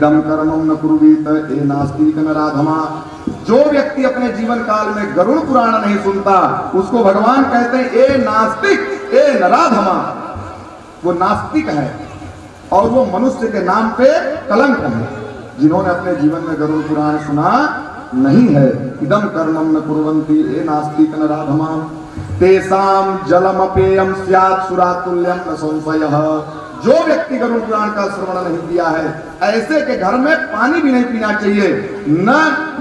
दम कर्मम न कुर्वीत ए नास्तिक नराधमा। जो व्यक्ति अपने जीवन काल में गरुड़ पुराण नहीं सुनता उसको भगवान कहते हैं ए नास्तिक ए नराधमा। वो नास्तिक है और वो मनुष्य के नाम पे कलंक है जिन्होंने अपने जीवन में गरुड़ पुराण सुना नहीं है। इदम कर्मम न कुर्वन्ति ए नास्तिक नराधमा तेसाम जलमपेयम स्यात् सुरातुल्यम न संशयः। जो व्यक्ति गरुड़ पुराण का श्रवण नहीं किया है ऐसे के घर में पानी भी नहीं पीना चाहिए। न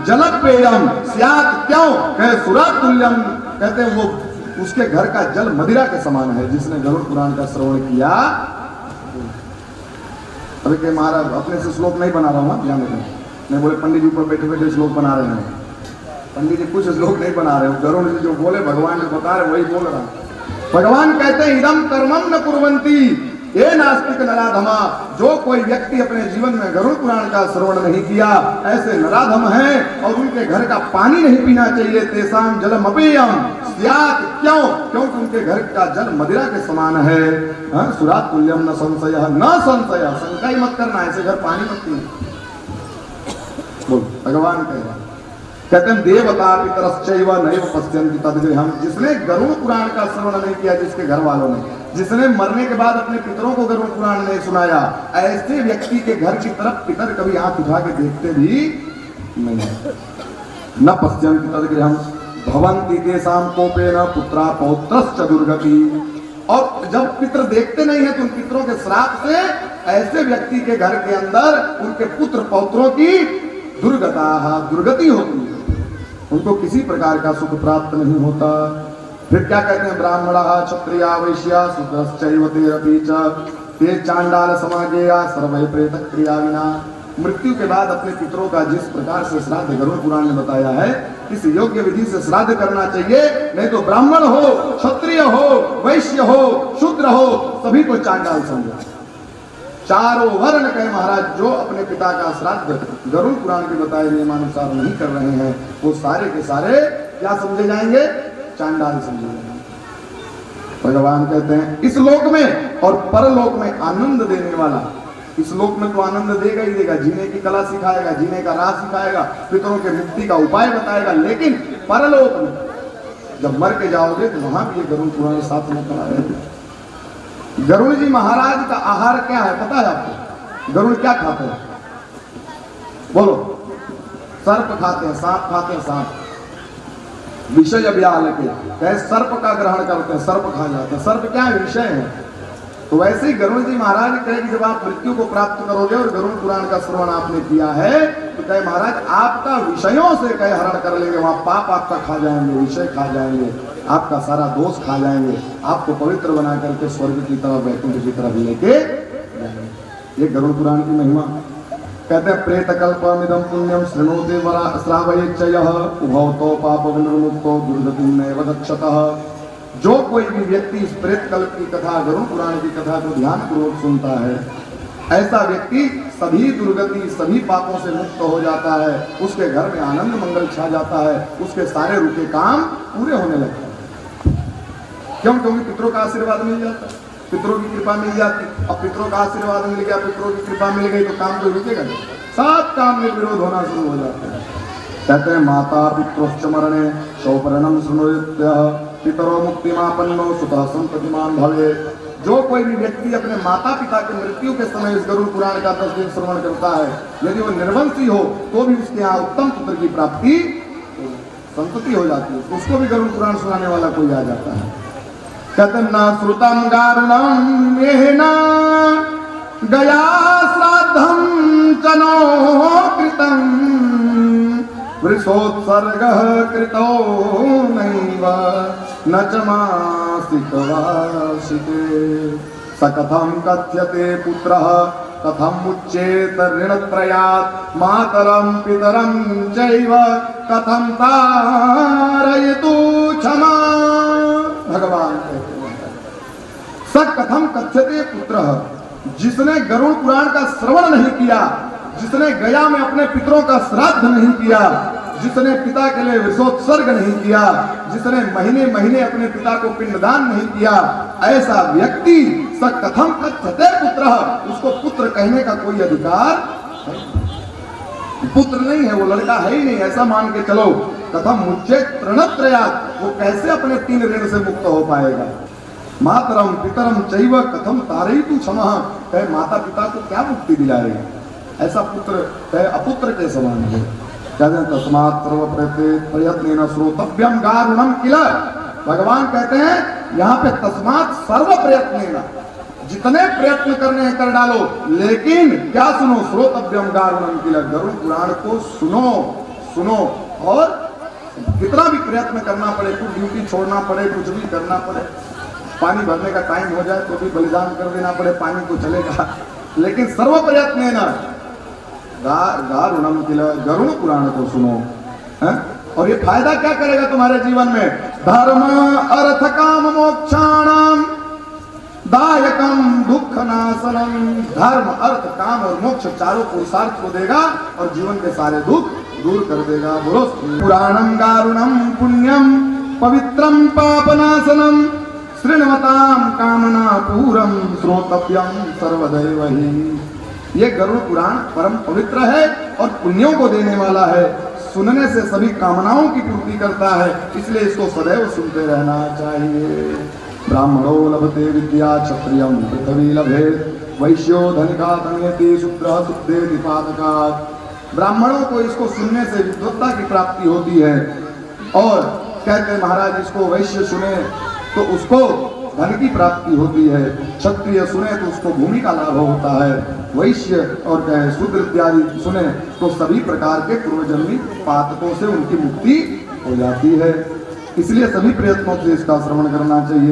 जलपेयम स्यात्, क्यों कहे सुरातुल्यम, कहते हैं वो उसके घर का जल मदिरा के समान है जिसने गरुड़ पुराण का श्रवण किया। अभी के महाराज अपने से श्लोक नहीं बना रहा हूँ, ध्यान रखें। मैं बोले पंडित जी ऊपर बैठे बैठे श्लोक बना रहे हैं, पंडित जी कुछ श्लोक नहीं बना रहे हो, गरुड़ जी जो बोले भगवान जो बता रहे वही बोल रहा है। भगवान कहते हैं इदम कर्मम न कुर्वन्ति ये नास्तिक नराधमा। जो कोई व्यक्ति अपने जीवन में गरुड़ पुराण का श्रवण नहीं किया ऐसे नराधम हैं और उनके घर का पानी नहीं पीना चाहिए। तेसाम जलम अपेयम स्यात्, क्यों क्योंकि उनके घर का जल मदिरा के समान है। सुरातुल्यम न संशयः, न संशय, शंका ही मत करना, ऐसे घर पानी मत पीना। बोल भगवान कह रहे हैं, कहते हैं देवता पितरश्चैव नैव पश्यन्ति तद्गृहम्। जिसने गरुड़ पुराण का श्रवण नहीं किया, जिसके घर वालों ने, जिसने मरने के बाद अपने पितरों को गरुड़ पुराण नहीं सुनाया, ऐसे व्यक्ति के घर की तरफ पितर कभी आंख उठा के देखते भी नहीं। न पश्यन्ति तद्गृहम् भवन्ति तेषां कोपेन पुत्रा पौत्रश्च दुर्गति। और जब पितर देखते नहीं है तो उन पितरों के श्राप से ऐसे व्यक्ति के घर के अंदर उनके पुत्र पौत्रों की दुर्गति होती है, उनको किसी प्रकार का सुख प्राप्त नहीं होता। फिर क्या कहते हैं, ब्राह्मणः क्षत्रिया वैश्या शूद्रश्चैव तेरपि च ते चांडाल समागेया सर्वै प्रेत क्रिया विना। मृत्यु के बाद अपने पितरों का जिस प्रकार से श्राद्ध गरुड़ पुराण ने बताया है, इस योग्य विधि से श्राद्ध करना चाहिए, नहीं तो ब्राह्मण हो, क्षत्रिय हो, वैश्य हो, शूद्र हो, सभी को चांडाल समझो। चारों वर्ण कहे महाराज जो अपने पिता का श्राद्ध गरुड़ पुराण के बताए नियमानुसार नहीं कर रहे हैं वो सारे के सारे क्या समझे जाएंगे, चांडाल समझे जाएंगे। भगवान कहते हैं इस लोक में और परलोक में आनंद देने वाला, इस लोक में तो आनंद देगा ही देगा, जीने की कला सिखाएगा, जीने का राह सिखाएगा, पितरों के मुक्ति का उपाय बताएगा, लेकिन परलोक में जब मर के जाओगे तो वहां भी ये गरुड़ पुराण साथ में खड़ा रहेगा। गरुड़ जी महाराज का आहार क्या है पता है आपको? गरुड़ क्या खाते हैं बोलो? सर्प खाते हैं, सांप खाते हैं, सांप विषय व्याल के सर्प का ग्रहण करते हैं, सर्प खा जाते हैं। सर्प क्या है? विषय है। तो वैसे ही गरुड़ जी महाराज कहे कि जब आप मृत्यु को प्राप्त करोगे और गरुड़ पुराण का श्रवण आपने किया है तो कहे महाराज आपका विषयों से कहे हरण कर लेंगे, वहां पाप आपका खा जाएंगे, विषय खा जाएंगे, आपका सारा दोष खा जाएंगे, आपको पवित्र बना करके स्वर्ग की तरफ वैकुंठ की तरफ लेके जाएंगे। ये गरुड़ पुराण की महिमा। कहते हैं प्रेत कल्पमिदं पुण्यम शृणोते श्रावयेच्च यः उभौ तो पाप विनिर्मुक्तो दुर्गतिं नैव गच्छतः। जो कोई भी व्यक्ति इस प्रेत कल्प की कथा, गरुड़ पुराण की कथा को ध्यान पूर्वक सुनता है, ऐसा व्यक्ति सभी दुर्गति, सभी पापों से मुक्त हो जाता है, उसके घर में आनंद मंगल छा जाता है, उसके सारे रुके काम पूरे होने लगते हैं। क्यों? क्योंकि पितरों का आशीर्वाद मिल जाता है, पितरों की कृपा मिल जाती। अब पितरों का आशीर्वाद मिल गया, पितरों की कृपा मिल गई तो काम तो रुकेगा नहीं, सब काम में विरोध होना शुरू हो जाता है। कहते हैं माता पित्रोश्च मरणे शौपरणम शृणुयत्यः पितरो मुक्तिमापन्नो सुतः संततिमान भवे। जो कोई भी व्यक्ति अपने माता पिता के मृत्यु के समय इस गरुड़ पुराण का 10 दिन श्रवण करता है, यदि वो निर्वंशी हो तो भी उसके यहाँ उत्तम पुत्र की प्राप्ति संतति हो जाती है, उसको भी गरुड़ पुराण सुनाने वाला कोई आ जाता है। कहते न श्रुतम गारुणम येना गया श्राद्धम चनो कृतम वृषोत्सर्गः कृतो नैव न च मासिक वार्षिके स कथं कथ्यते पुत्रः कथं उच्येत ऋणत्रयात् मातरं पितरं चैव कथं तारयतु क्षमा। भगवान कहते हैं स कथं कथ्यते पुत्रः, जिसने गरुड़ पुराण का श्रवण नहीं किया, जिसने गया में अपने पितरों का श्राद्ध नहीं किया, जिसने पिता के लिए विषोत्सर्ग नहीं किया, जिसने महीने महीने अपने पिता को पिंडदान नहीं किया, ऐसा व्यक्ति स कथम कथ्यते पुत्रः, उसको पुत्र कहने का कोई अधिकार नहीं। पुत्र नहीं है, वो लड़का है ही नहीं, ऐसा मान के चलो। कथम मुच्चे तृणत्रयात्, वो कैसे अपने 3 ऋण से मुक्त हो पाएगा। मातरम पितरम चैव कथम तारयितु क्षमः, कहे माता पिता को क्या मुक्ति दिलाएगा, ऐसा पुत्र कहे अपुत्र के समान है। कहते हैं तस्मात् सर्व प्रयत्नेन श्रोतव्यम गारुणम किल, भगवान कहते हैं यहाँ पे तस्मात् सर्व प्रयत्नेन, जितने प्रयत्न करने हैं कर डालो, लेकिन क्या सुनो, श्रोतव्यम गारुणम किल, गरुड़ पुराण को सुनो सुनो। और कितना भी प्रयत्न करना पड़े, कुछ ड्यूटी छोड़ना पड़े, कुछ भी करना पड़े, पानी भरने का टाइम हो जाए तो भी बलिदान कर देना पड़े, पानी तो चलेगा, लेकिन सर्व प्रयत्न न गारुणम किल, गरुड़ पुराण को सुनो है? और ये फायदा क्या करेगा तुम्हारे जीवन में, धर्म अर्थ काम मोक्षाणाम दायकम दुख नाशनम, धर्म अर्थ काम और मोक्ष चारों पुरुषार्थ को देगा और जीवन के सारे दुख दूर कर देगा। बोलो पुराणम गारुणम पुण्यम पवित्रम पापनाशनम श्रृण्वताम कामना पूरम श्रोतव्यम सर्वदैव ही। ये गरुड़ पुराण परम पवित्र है और पुण्यों को देने वाला है, सुनने से सभी कामनाओं की पूर्ति करता है, इसलिए इसको सदैव सुनते रहना चाहिए। ब्राह्मणो लभते विद्या क्षत्रियम पृथ्वी लभेत वैश्यो धनिका धन्यते शूद्रः शुद्धेति पातकात्। ब्राह्मणों को इसको सुनने से विद्वत्ता की प्राप्ति होती है, और कहते हैं महाराज इसको वैश्य सुने तो उसको धन की प्राप्ति होती है, क्षत्रिय सुने तो उसको भूमि का लाभ होता है, वैश्य और कहे शूद्र इत्यादि सुने तो सभी प्रकार के पूर्वजन्मी पातकों से उनकी मुक्ति हो जाती है। इसलिए सभी प्रयत्नों से इसका श्रवण करना चाहिए।